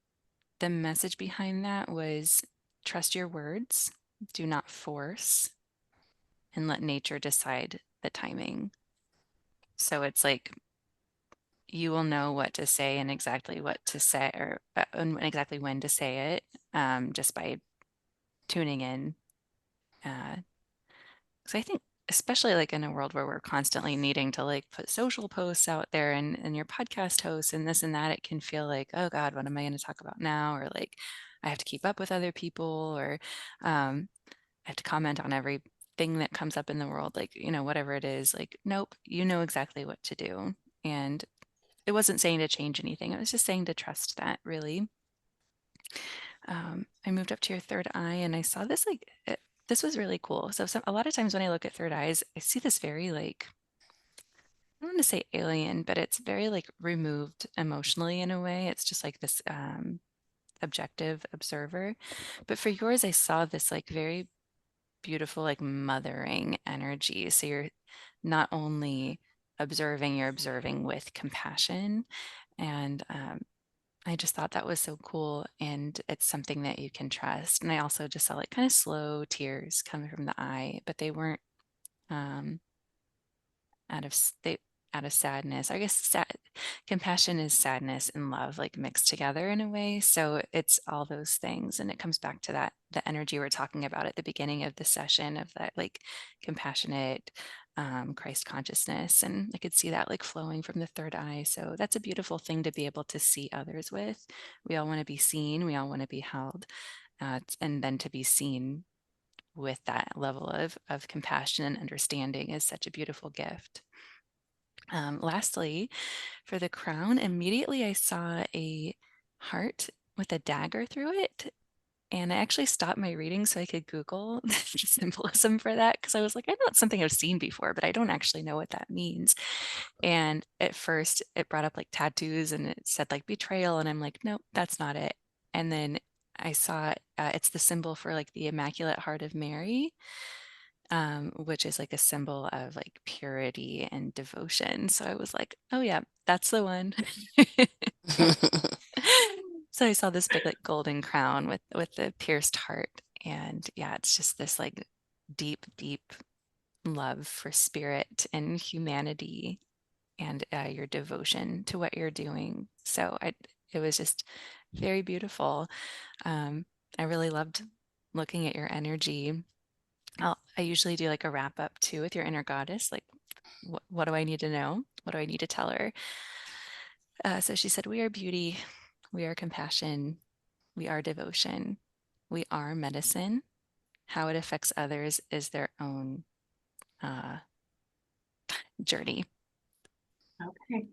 the message behind that was trust your words, do not force, and let nature decide the timing. So it's like you will know what to say and exactly what to say or and exactly when to say it just by tuning in. So I think especially like in a world where we're constantly needing to like put social posts out there and your podcast hosts and this and that, it can feel like, oh God, what am I going to talk about now? Or like I have to keep up with other people or I have to comment on everything that comes up in the world, like, you know, whatever it is, like, nope, you know exactly what to do. And it wasn't saying to change anything. It was just saying to trust that really. I moved up to your third eye and I saw this like this was really cool. So a lot of times when I look at third eyes, I see this very like I don't want to say alien, but it's very like removed emotionally in a way. It's just like this objective observer. But for yours, I saw this like very beautiful like mothering energy. So you're not only observing, you're observing with compassion and I just thought that was so cool and it's something that you can trust. And I also just saw like kind of slow tears coming from the eye, but they weren't um out of they out of sadness. I guess compassion is sadness and love like mixed together in a way. So it's all those things and it comes back to that the energy we're talking about at the beginning of the session of that like compassionate Christ consciousness. And I could see that like flowing from the third eye. So that's a beautiful thing to be able to see others with. We all want to be seen. We all want to be held. And then to be seen with that level of compassion and understanding is such a beautiful gift. Lastly, for the crown, immediately I saw a heart with a dagger through it. And I actually stopped my reading so I could Google the symbolism for that, because I was like, I know it's something I've seen before, but I don't actually know what that means. And at first it brought up like tattoos and it said like betrayal. And I'm like, nope, that's not it. And then I saw it's the symbol for like the Immaculate Heart of Mary, which is like a symbol of like purity and devotion. So I was like, oh yeah, that's the one. So I saw this big like golden crown with the pierced heart. And yeah, it's just this like deep, deep love for spirit and humanity and your devotion to what you're doing. So it was just very beautiful. I really loved looking at your energy. I usually do like a wrap up too with your inner goddess. Like, what do I need to know? What do I need to tell her? So she said, we are beauty, we are compassion, we are devotion, we are medicine. How it affects others is their own journey. Okay.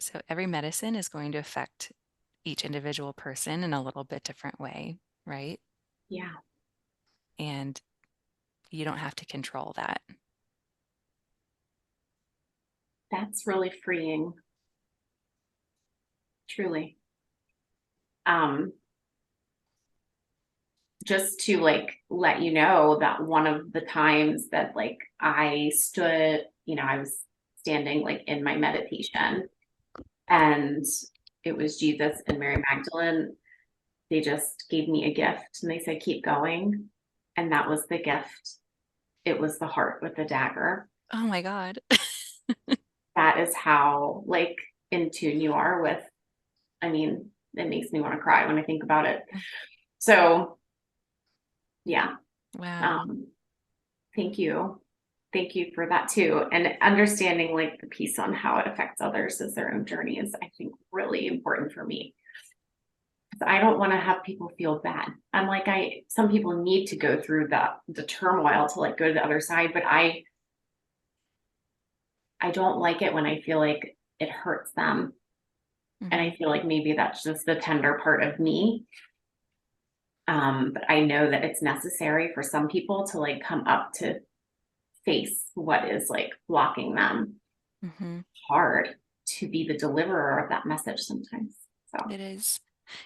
So every medicine is going to affect each individual person in a little bit different way, right? Yeah. And you don't have to control that. That's really freeing. Truly. Just to like let you know that one of the times that like I stood, I was standing like in my meditation and it was Jesus and Mary Magdalene. They just gave me a gift and they said, keep going. And that was the gift. It was the heart with the dagger. Oh my God. That is how like in tune you are with, it makes me want to cry when I think about it. So yeah. Wow. Thank you. Thank you for that too. And understanding like the piece on how it affects others as their own journey is, I think, really important for me. I don't want to have people feel bad. I'm like, some people need to go through the turmoil to like go to the other side, but I don't like it when I feel like it hurts them. And I feel like maybe that's just the tender part of me. But I know that it's necessary for some people to like come up to face what is like blocking them. Hard to be the deliverer of that message sometimes. So it is.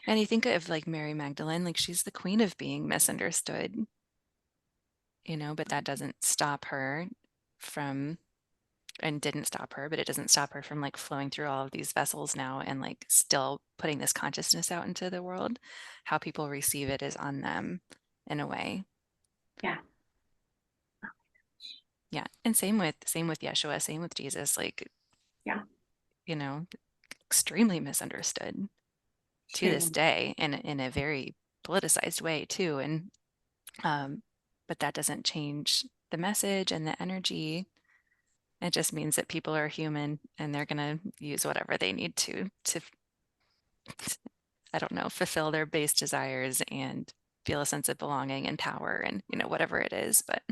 And you think of like Mary Magdalene, like she's the queen of being misunderstood, but that doesn't stop her from, and didn't stop her, but it doesn't stop her from like flowing through all of these vessels now and like still putting this consciousness out into the world. How people receive it is on them in a way. yeah. Yeah. And same with Yeshua, same with Jesus, like, Yeah. Extremely misunderstood to this day in a very politicized way too. And but that doesn't change the message and the energy. It just means that people are human and they're gonna use whatever they need to I don't know, fulfill their base desires and feel a sense of belonging and power and whatever it is. But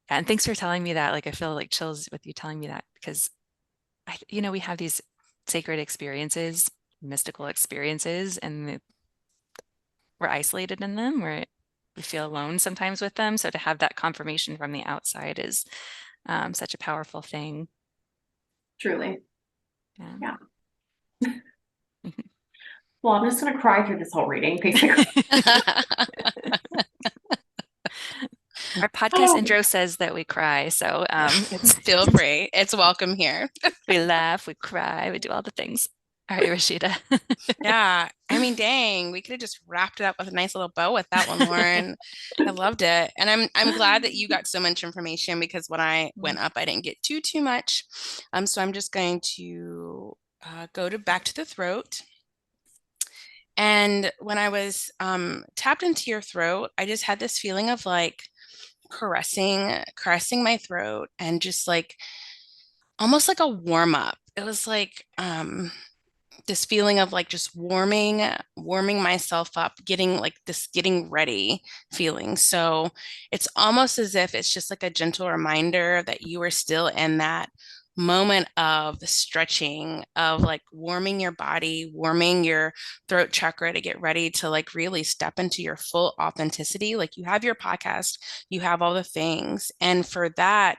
and thanks for telling me that. Like I feel like chills with you telling me that, because we have these sacred experiences, mystical experiences, and we're isolated in them, where we feel alone sometimes with them. So to have that confirmation from the outside is such a powerful thing. Truly. Yeah. Well, I'm just going to cry through this whole reading, basically. Our podcast intro says that we cry, so it's feel free. It's welcome here. We laugh, we cry, we do all the things. All right, Rashida. Yeah. Dang, we could have just wrapped it up with a nice little bow with that one, Lauren. I loved it. And I'm glad that you got so much information, because when I went up, I didn't get too much. So I'm just going to go back to the throat. And when I was tapped into your throat, I just had this feeling of like caressing my throat and just like almost like a warm up. It was like this feeling of like just warming myself up, getting like this getting ready feeling. So it's almost as if it's just like a gentle reminder that you are still in that moment of stretching, of like warming your body, warming your throat chakra to get ready to like really step into your full authenticity. Like you have your podcast, you have all the things. And for that,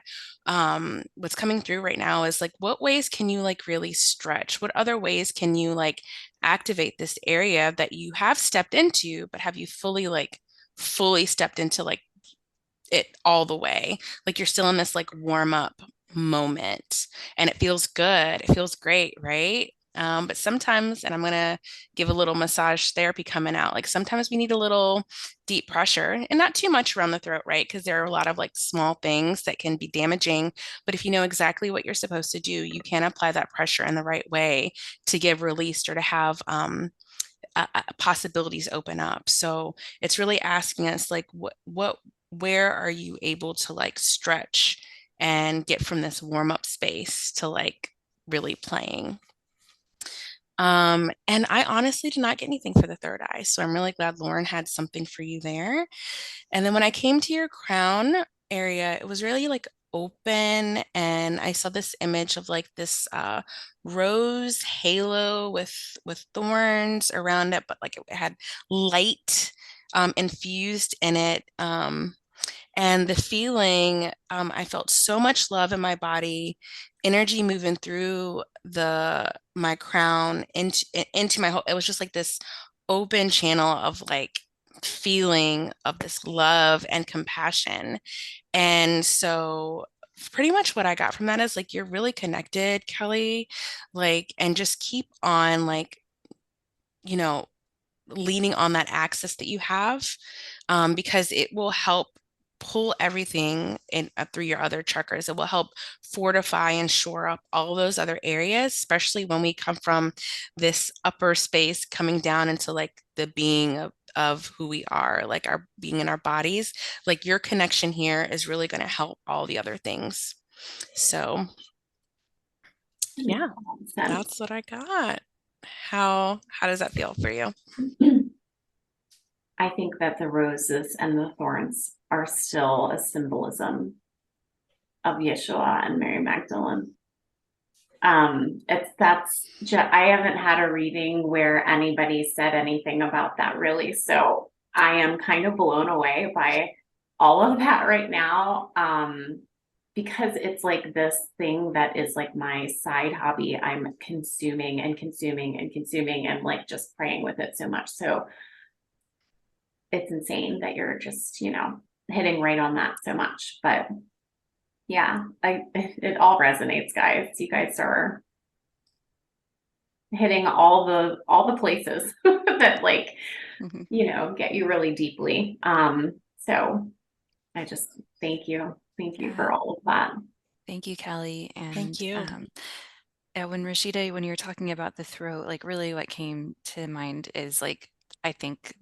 what's coming through right now is like, what ways can you like really stretch? What other ways can you like activate this area that you have stepped into, but have you fully stepped into like it all the way? Like you're still in this like warm up moment and it feels good. It feels great, right? But sometimes, and I'm going to give a little massage therapy coming out, like sometimes we need a little deep pressure and not too much around the throat, right? Because there are a lot of like small things that can be damaging. But if you know exactly what you're supposed to do, you can apply that pressure in the right way to give release or to have possibilities open up. So it's really asking us like, where are you able to like stretch and get from this warm up space to like really playing? And I honestly did not get anything for the third eye. So I'm really glad Lauren had something for you there. And then when I came to your crown area, it was really like open and I saw this image of like this rose halo with thorns around it, but like it had light infused in it. And the feeling, I felt so much love in my body, energy moving through the my crown into my whole. It was just like this open channel of like feeling of this love and compassion. And so pretty much what I got from that is like you're really connected, Kelly, like, and just keep on like, you know, leaning on that access that you have, because it will help pull everything in through your other chakras. It will help fortify and shore up all those other areas, especially when we come from this upper space coming down into like the being of who we are, like our being in our bodies. Like your connection here is really going to help all the other things. So yeah, that's what I got. How does that feel for you? I think that the roses and the thorns are still a symbolism of Yeshua and Mary Magdalene. I haven't had a reading where anybody said anything about that really. So I am kind of blown away by all of that right now. Because it's like this thing that is like my side hobby. I'm consuming and consuming and consuming and like just praying with it so much. So it's insane that you're just, hitting right on that so much. But yeah, it all resonates, guys. You guys are hitting all the places that like, get you really deeply. So I just thank you. Thank you for all of that. Thank you, Kelly. Thank And you. when when you were talking about the throat, like really what came to mind is like, I think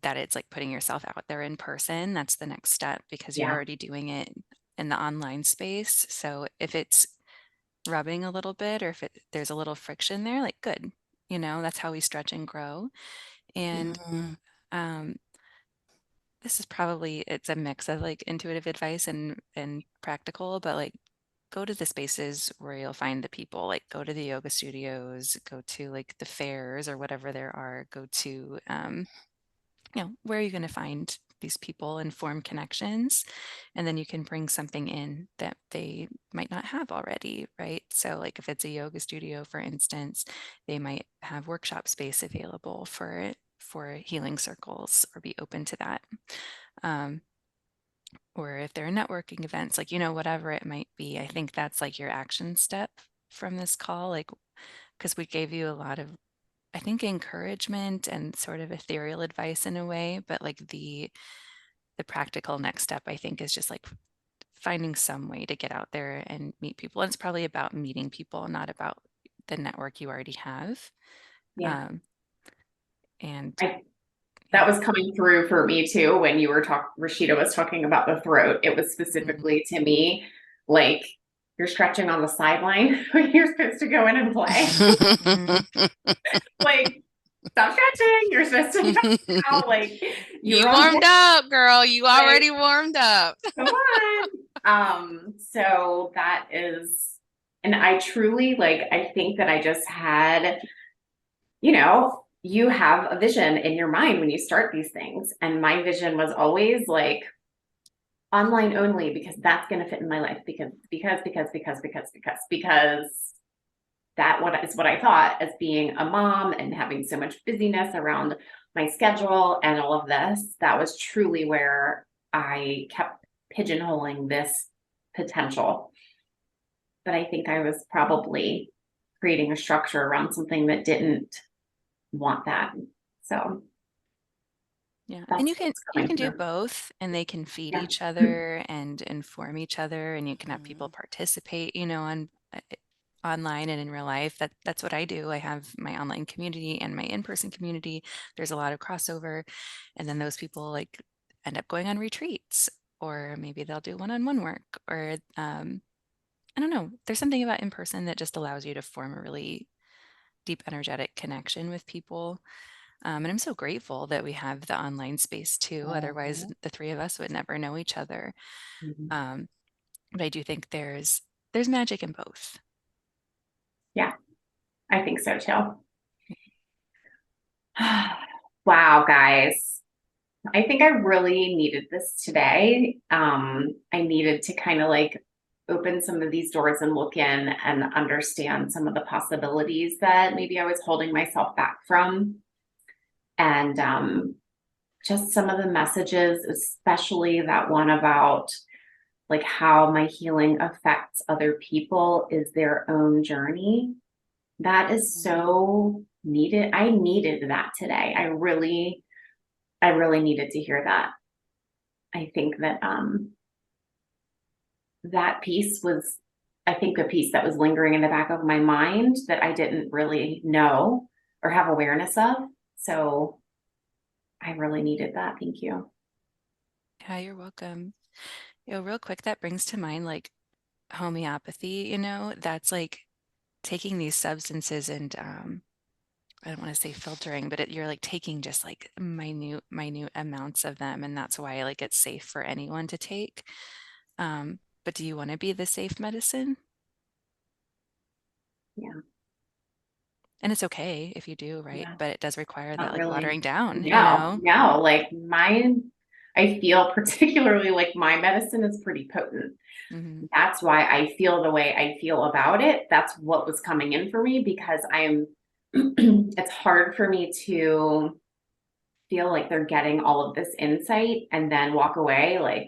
that it's like putting yourself out there in person. That's the next step because you're Yeah. already doing it in the online space. So if it's rubbing a little bit or if there's a little friction there, like good, that's how we stretch and grow. And Mhm. um, this is probably it's a mix of like intuitive advice and practical, but like go to the spaces where you'll find the people, like go to the yoga studios, go to like the fairs or whatever there are, go to where are you going to find these people and form connections, and then you can bring something in that they might not have already, right? So like if it's a yoga studio, for instance, they might have workshop space available for healing circles or be open to that. Or if they're networking events, like, whatever it might be, I think that's like your action step from this call, like, because we gave you a lot of, I think, encouragement and sort of ethereal advice in a way, but like the practical next step, I think, is just like finding some way to get out there and meet people. And it's probably about meeting people, not about the network you already have. Yeah. And I that was coming through for me too. When you were Rashida was talking about the throat, it was specifically to me, like you're stretching on the sideline when you're supposed to go in and play. Like, stop stretching. You're supposed to go out. Like, you warmed up, girl. You already warmed up. Come on. So that is, and I truly like, I think that I just had, you have a vision in your mind when you start these things. And my vision was always like online only, because that's going to fit in my life because that is what I thought as being a mom and having so much busyness around my schedule and all of this. That was truly where I kept pigeonholing this potential. But I think I was probably creating a structure around something that didn't want that. So yeah, and you can do both, and they can feed each other and inform each other, and you can have people participate, on online and in real life. That's what I do. I have my online community and my in-person community. There's a lot of crossover, and then those people like end up going on retreats, or maybe they'll do one-on-one work, or I don't know. There's something about in person that just allows you to form a really deep energetic connection with people. And I'm so grateful that we have the online space too. Otherwise, the three of us would never know each other. But I do think there's magic in both. Yeah, I think so too. Wow, guys. I think I really needed this today. I needed to kind of like open some of these doors and look in and understand some of the possibilities that maybe I was holding myself back from. And just some of the messages, especially that one about like how my healing affects other people is their own journey. That is so needed. I needed that today. I really needed to hear that. I think that that piece was, I think, a piece that was lingering in the back of my mind that I didn't really know or have awareness of. So I really needed that. Thank you. Yeah, you're welcome. Real quick, that brings to mind like homeopathy, that's like taking these substances and I don't want to say filtering, but you're like taking just like minute amounts of them, and that's why like it's safe for anyone to take. But do you want to be the safe medicine? Yeah. And it's okay if you do, right? Yeah. But it does require Not that like really. watering down, No, like mine, I feel particularly like my medicine is pretty potent. That's why I feel the way I feel about it. That's what was coming in for me, because it's hard for me to feel like they're getting all of this insight and then walk away like,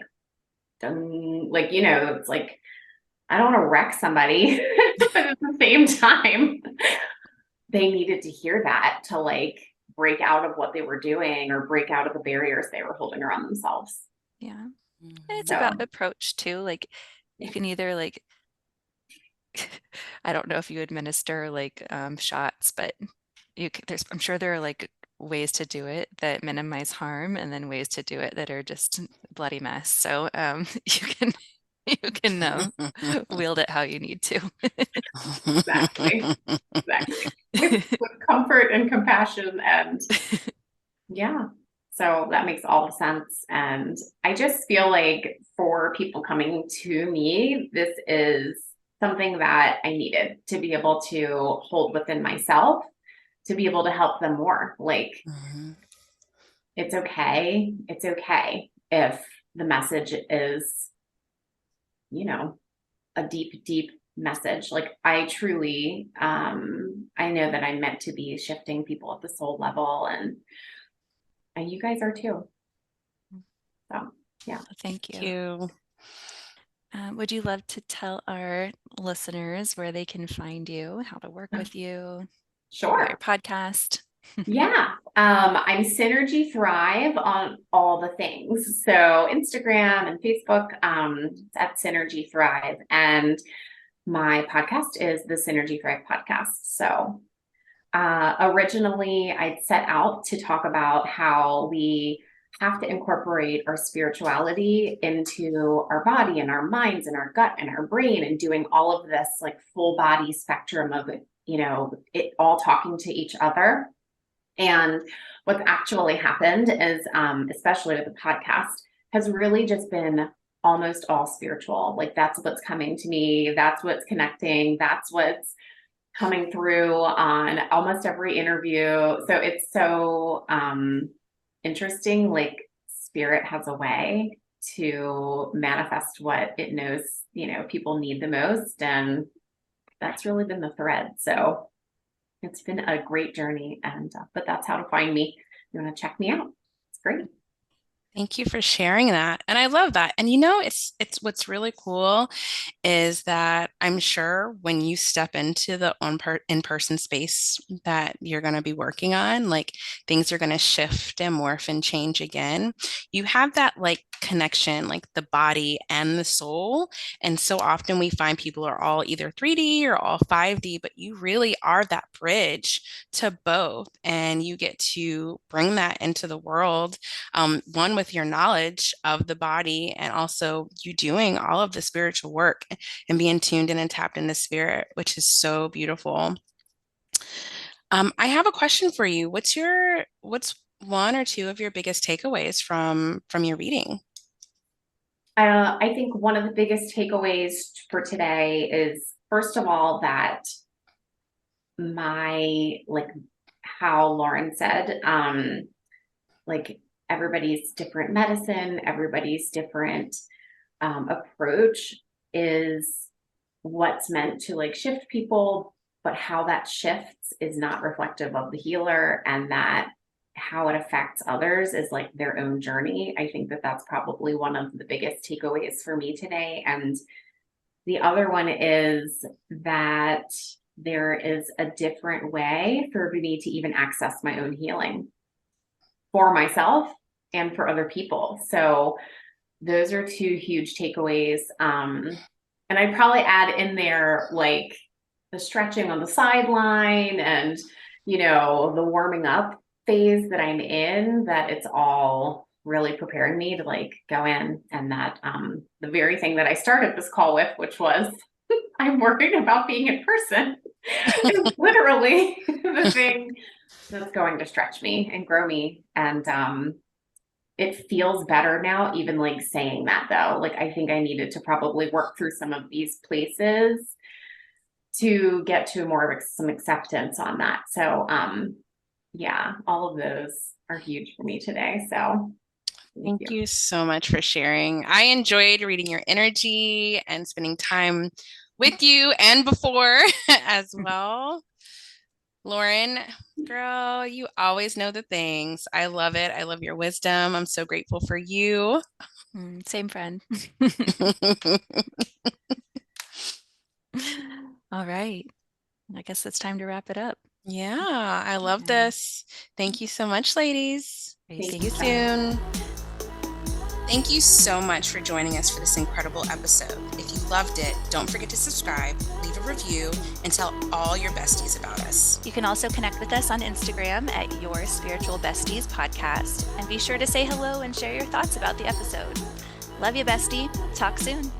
it's like, I don't want to wreck somebody, but at the same time, they needed to hear that to like break out of what they were doing or break out of the barriers they were holding around themselves. Yeah. And it's about approach too. Like you can either like, I don't know if you administer like shots, but I'm sure there are like ways to do it that minimize harm, and then ways to do it that are just a bloody mess. So you can wield it how you need to. Exactly. With comfort and compassion, and yeah. So that makes all the sense. And I just feel like for people coming to me, this is something that I needed to be able to hold within myself, to be able to help them more. Like, it's okay. It's okay if the message is, a deep, deep message. Like I truly, I know that I'm meant to be shifting people at the soul level, and you guys are too. So, yeah. Thank you. Would you love to tell our listeners where they can find you, how to work with you? Sure. Your podcast. Yeah. I'm Synergy Thrive on all the things. So Instagram and Facebook, it's at Synergy Thrive. And my podcast is the Synergy Thrive podcast. So Originally, I'd set out to talk about how we have to incorporate our spirituality into our body and our minds and our gut and our brain, and doing all of this like full body spectrum of it, it all talking to each other. And what's actually happened is, especially with the podcast, has really just been almost all spiritual. Like that's what's coming to me. That's what's connecting. That's what's coming through on almost every interview. So it's so interesting. Like spirit has a way to manifest what it knows, people need the most. And that's really been the thread. So it's been a great journey. But that's how to find me. You want to check me out. It's great. Thank you for sharing that. And I love that. And it's what's really cool is that I'm sure when you step into the in-person space that you're going to be working on, like things are going to shift and morph and change again. You have that like connection, like the body and the soul. And so often we find people are all either 3D or all 5D, but you really are that bridge to both. And you get to bring that into the world. One with your knowledge of the body, and also you doing all of the spiritual work and being tuned in and tapped into spirit, which is so beautiful. I have a question for you. What's one or two of your biggest takeaways from your reading? I think one of the biggest takeaways for today is, first of all, that how Lauren said, like everybody's different medicine, everybody's different approach is what's meant to like shift people, but how that shifts is not reflective of the healer, and that how it affects others is like their own journey. I think that that's probably one of the biggest takeaways for me today. And the other one is that there is a different way for me to even access my own healing for myself and for other people. So those are two huge takeaways. And I'd probably add in there like the stretching on the sideline and, the warming up phase that I'm in, that it's all really preparing me to like go in. And that the very thing that I started this call with, which was I'm worried about being in person, is literally the thing that's going to stretch me and grow me. And it feels better now, even like saying that though. Like I think I needed to probably work through some of these places to get to more of some acceptance on that. So yeah, all of those are huge for me today. So thank you so much for sharing. I enjoyed reading your energy and spending time with you and before as well. Lauren, girl, you always know the things. I love it. I love your wisdom. I'm so grateful for you. Same friend. All right. I guess it's time to wrap it up. Yeah, I love this. Thank you so much, ladies. See you soon. Thank you so much for joining us for this incredible episode. If you loved it, don't forget to subscribe, leave a review, and tell all your besties about us. You can also connect with us on Instagram at yourspiritualbestiespodcast, and be sure to say hello and share your thoughts about the episode. Love you, bestie. Talk soon.